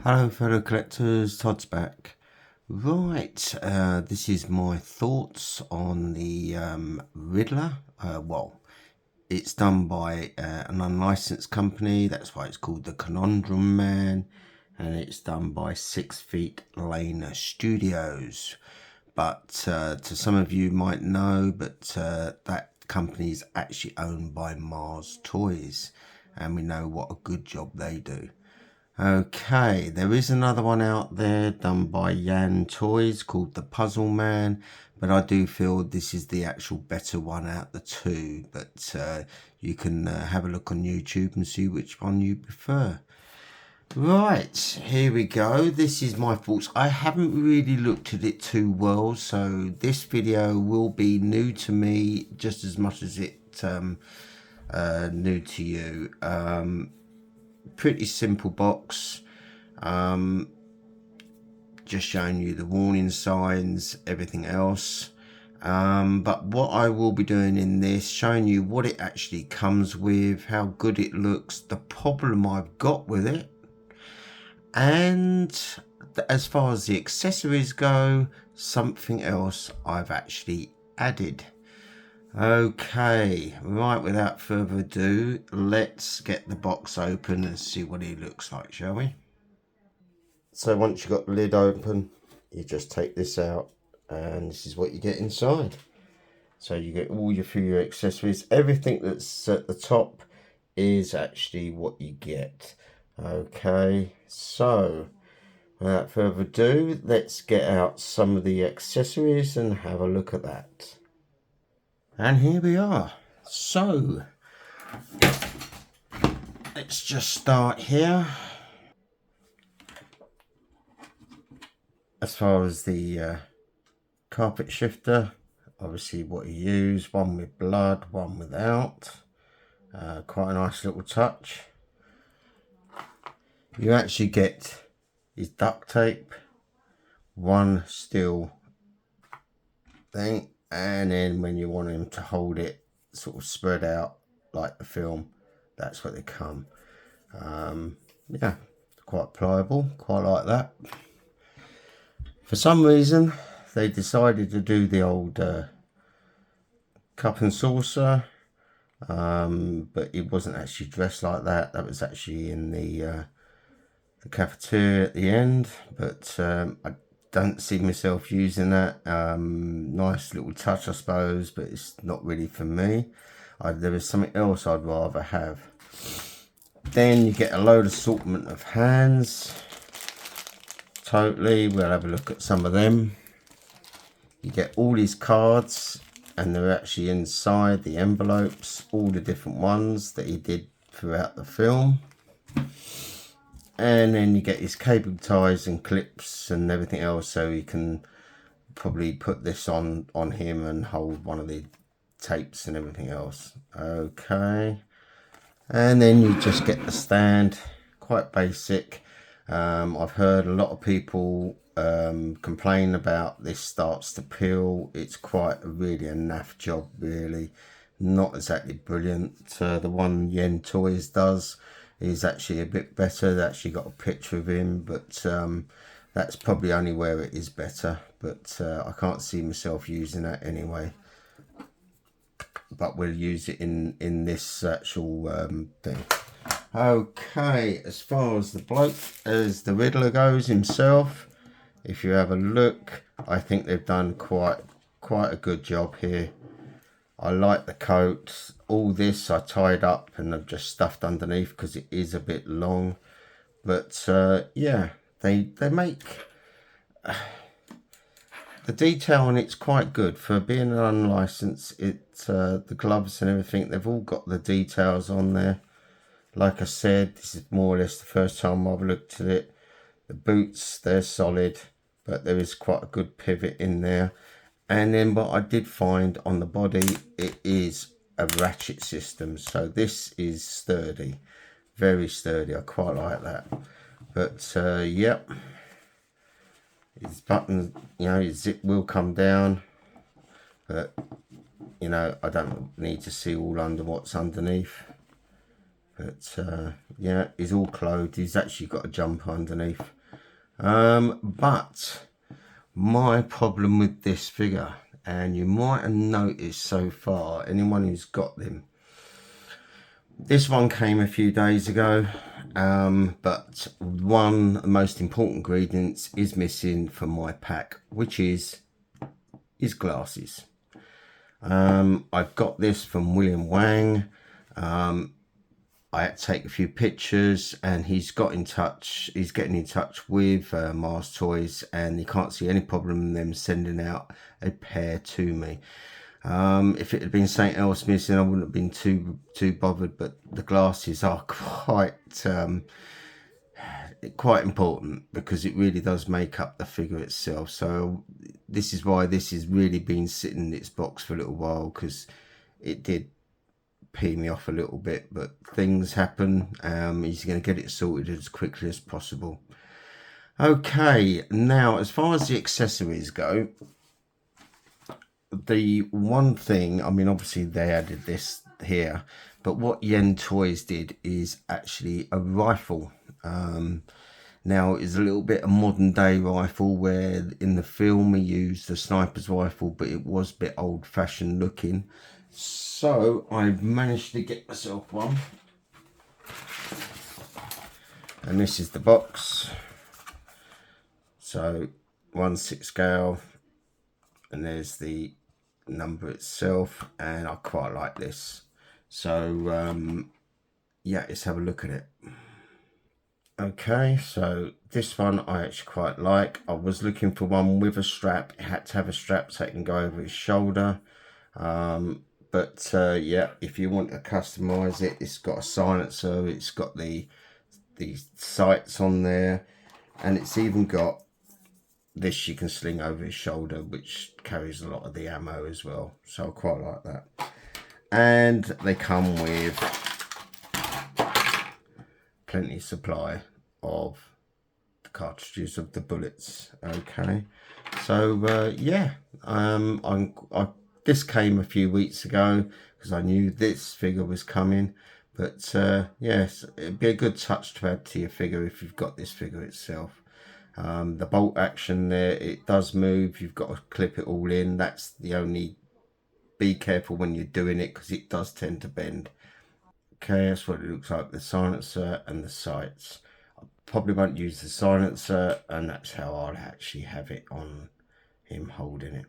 Hello fellow collectors, Todd's back. Right, this is my thoughts on the Riddler. It's done by an unlicensed company, that's why it's called the Conundrum Man, and it's done by 6 Feet Lane Studios. But to some of you might know, but that company is actually owned by Mars Toys, and we know what a good job they do. Okay, there is another one out there done by Yan Toys called The Puzzle Man, but I do feel this is the actual better one out of the two. But you can have a look on YouTube and see which one you prefer. Right, here we go. This is my thoughts. I haven't really looked at it too well, so this video will be new to me just as much as it new to you. Pretty simple box, just showing you the warning signs, everything else, but what I will be doing in this, showing you what it actually comes with, how good it looks, the problem I've got with it, and as far as the accessories go, something else I've actually added. Okay, right, without further ado, let's get the box open and see what he looks like, shall we? So once you've got the lid open, you just take this out and this is what you get inside. So you get all your few accessories. Everything that's at the top is actually what you get. Okay, so without further ado, let's get out some of the accessories and have a look at that. And here we are. So let's just start here. As far as the carpet shifter, obviously what you use, one with blood, one without. Quite a nice little touch. You actually get his duct tape, one steel thing, and then when you want him to hold it sort of spread out like the film, that's what they come. Yeah, quite pliable, quite like that. For some reason they decided to do the old cup and saucer, but it wasn't actually dressed like that. That was actually in the cafeteria at the end, but I don't see myself using that. Nice little touch, I suppose, but it's not really for me. There is something else I'd rather have. Then you get a load assortment of hands. Totally, we'll have a look at some of them. You get all these cards, and they're actually inside the envelopes, all the different ones that he did throughout the film. And then you get his cable ties and clips and everything else, so you can probably put this on him and hold one of the tapes and everything else. Okay, and then you just get the stand, quite basic. I've heard a lot of people complain about this starts to peel. It's quite really a naff job, really, not exactly brilliant. The one Yen Toys does is actually a bit better. They actually got a picture of him, but that's probably only where it is better, but I can't see myself using that anyway. But we'll use it in this actual thing. Okay, as far as the bloke, as the Riddler goes himself, if you have a look, I think they've done quite a good job here. I like the coat. All this I tied up and I've just stuffed underneath because it is a bit long. But yeah, they make the detail on it's quite good for being an unlicensed. The gloves and everything, they've all got the details on there. Like I said, this is more or less the first time I've looked at it. The boots, they're solid, but there is quite a good pivot in there. And then what I did find on the body, it is a ratchet system. So this is sturdy, very sturdy. I quite like that. But yep, his button, you know, his zip will come down. But, you know, I don't need to see all under what's underneath. But yeah, he's all clothed. He's actually got a jumper underneath. But my problem with this figure, and you might have noticed so far, anyone who's got them, this one came a few days ago, but one of the most important ingredients is missing from my pack, which is his glasses. I've got this from William Wang. I had to take a few pictures, and he's getting in touch with Mars Toys, and he can't see any problem in them sending out a pair to me. If it had been something else missing, I wouldn't have been too bothered, but the glasses are quite important, because it really does make up the figure itself. So this is why this has really been sitting in its box for a little while, because it did pee me off a little bit, but things happen. He's going to get it sorted as quickly as possible. Okay, now as far as the accessories go, the one thing, I mean, obviously they added this here, but what Yen Toys did is actually a rifle. Now it's a little bit a modern day rifle, where in the film he used the sniper's rifle, but it was a bit old fashioned looking. So I've managed to get myself one, and this is the box. So 1/6 scale, and there's the number itself, and I quite like this. So yeah, let's have a look at it. Okay, so this one I actually quite like. I was looking for one with a strap. It had to have a strap so it can go over his shoulder. But yeah, if you want to customize it, it's got a silencer, it's got the sights on there, and it's even got this you can sling over his shoulder, which carries a lot of the ammo as well. So I quite like that. And they come with plenty of supply of the cartridges of the bullets. Okay, so yeah, this came a few weeks ago because I knew this figure was coming. But yes, it'd be a good touch to add to your figure if you've got this figure itself. The bolt action there, it does move. You've got to clip it all in. That's the only, be careful when you're doing it, because it does tend to bend. Okay, that's what it looks like, the silencer and the sights. I probably won't use the silencer, and that's how I'll actually have it on him holding it.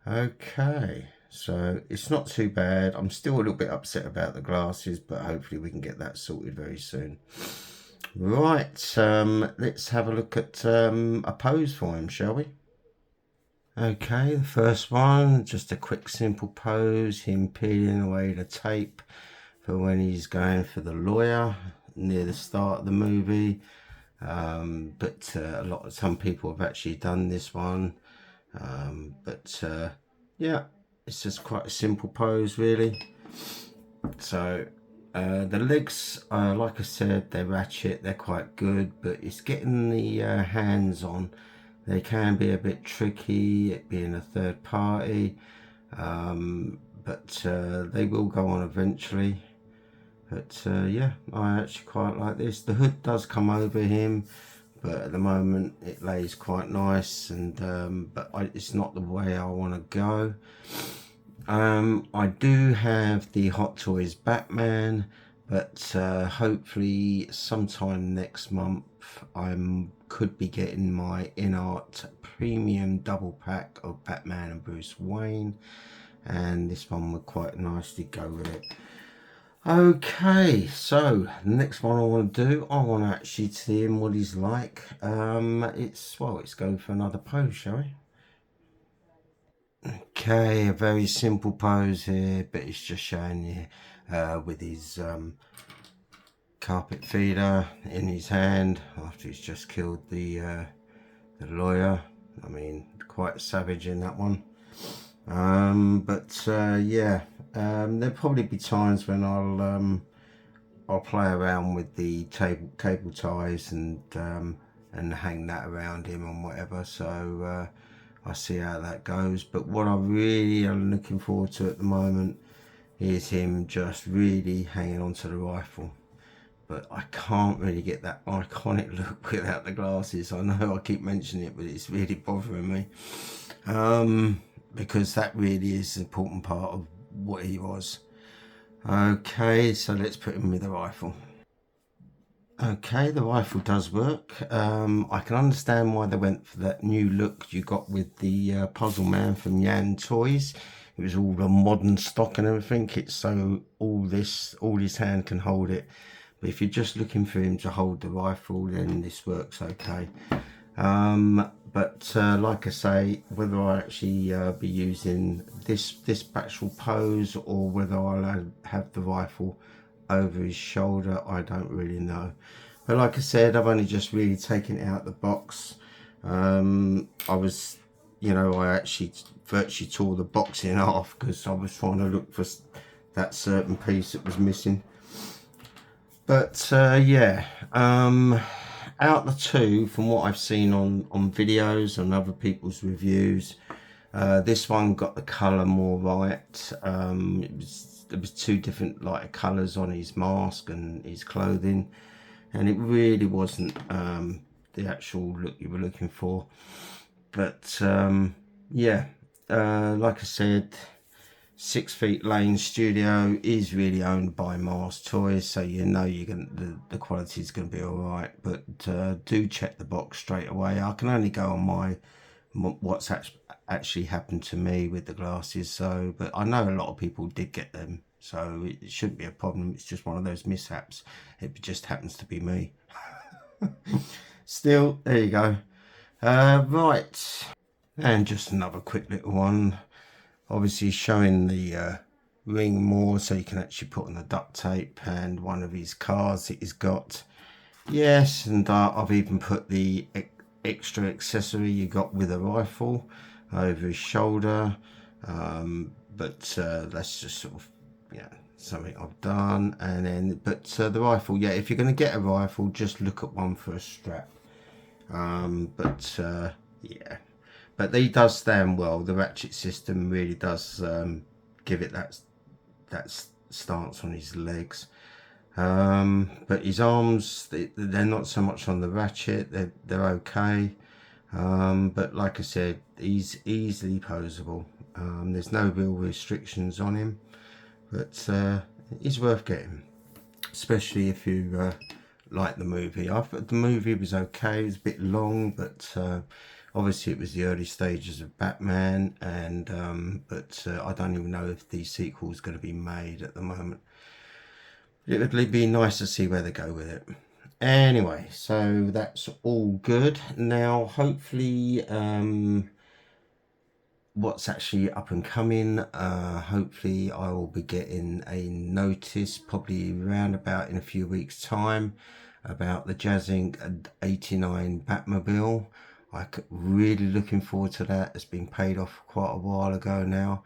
Okay, so it's not too bad. I'm still a little bit upset about the glasses, but hopefully we can get that sorted very soon. Right, let's have a look at a pose for him, shall we? Okay, the first one, just a quick simple pose, him peeling away the tape for when he's going for the lawyer near the start of the movie. But some people have actually done this one. Yeah, it's just quite a simple pose really. So the legs, like I said, they're ratchet, they're quite good, but it's getting the hands on. They can be a bit tricky, it being a third party, but they will go on eventually. But yeah, I actually quite like this. The hood does come over him, but at the moment it lays quite nice, and it's not the way I want to go. I do have the Hot Toys Batman, but hopefully sometime next month I could be getting my InArt premium double pack of Batman and Bruce Wayne, and this one would quite nicely go with it. Okay, so the next one I want to do, I want to actually see him what he's like. Let's go for another pose, shall we? Okay, a very simple pose here, but it's just showing you with his carpet feeder in his hand after he's just killed the lawyer. I mean, quite savage in that one. Yeah, there'll probably be times when I'll play around with the cable ties and hang that around him and whatever. So I'll see how that goes. But what I really am looking forward to at the moment is him just really hanging on to the rifle. but I can't really get that iconic look without the glasses. I know I keep mentioning it, but it's really bothering me, because that really is an important part of what he was. Okay, so let's put him with the rifle. Okay, the rifle does work. I can understand why they went for that new look you got with the Puzzle Man from Yan Toys. It was all the modern stock and everything. It's so all his hand can hold it. But if you're just looking for him to hold the rifle, then this works okay. But like I say, whether I actually be using this actual pose or whether I'll have the rifle over his shoulder, I don't really know. But like I said, I've only just really taken it out the box. I was, I actually virtually tore the box in half because I was trying to look for that certain piece that was missing. But yeah, out the two, from what I've seen on videos and other people's reviews, this one got the colour more right. There was two different colours on his mask and his clothing, and it really wasn't the actual look you were looking for. But yeah, like I said, 6 Feet Lane Studio is really owned by Mars Toys, so you're the quality is going to be all right. But do check the box straight away. I can only go on what's actually happened to me with the glasses. So, but I know a lot of people did get them, so it shouldn't be a problem. It's just one of those mishaps. It just happens to be me. Still, there you go. Right, and just another quick little one. Obviously showing the ring more, so you can actually put on the duct tape and one of his cards that he's got. Yes, and I've even put the extra accessory you got with a rifle over his shoulder. But that's just sort of something I've done. And then the rifle, yeah, if you're going to get a rifle, just look at one for a strap. Yeah, but he does stand well. The ratchet system really does give it that stance on his legs. But his arms, they're not so much on the ratchet. They're okay. But like I said, he's easily posable. There's no real restrictions on him, but he's worth getting, especially if you like the movie. I thought the movie was okay. It was a bit long, but obviously it was the early stages of Batman, and I don't even know if the sequel is going to be made at the moment. It would be nice to see where they go with it. Anyway, so that's all good. Now, hopefully, what's actually up and coming, hopefully I will be getting a notice probably around about in a few weeks time about the Jazz Inc. 89 Batmobile. I'm really looking forward to that. It's been paid off quite a while ago now.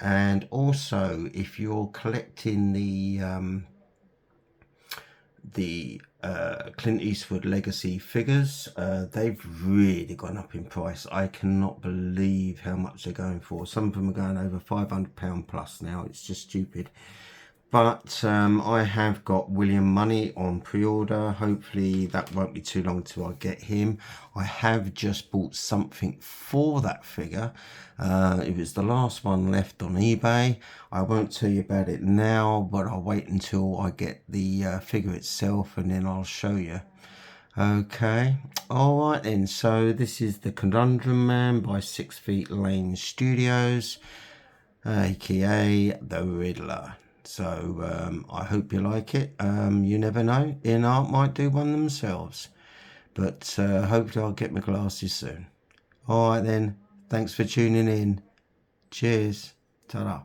And also, if you're collecting the Clint Eastwood legacy figures, they've really gone up in price. I cannot believe how much they're going for. Some of them are going over £500 plus now. It's just stupid. But I have got William Money on pre-order. Hopefully that won't be too long till I get him. I have just bought something for that figure. It was the last one left on eBay. I won't tell you about it now, but I'll wait until I get the figure itself and then I'll show you. Okay, all right then. So this is the Conundrum Man by 6 Feet Lane Studios, aka the Riddler. So I hope you like it. You never know, In Art might do one themselves, but hopefully I'll get my glasses soon. All right then, thanks for tuning in. Cheers. Ta-da.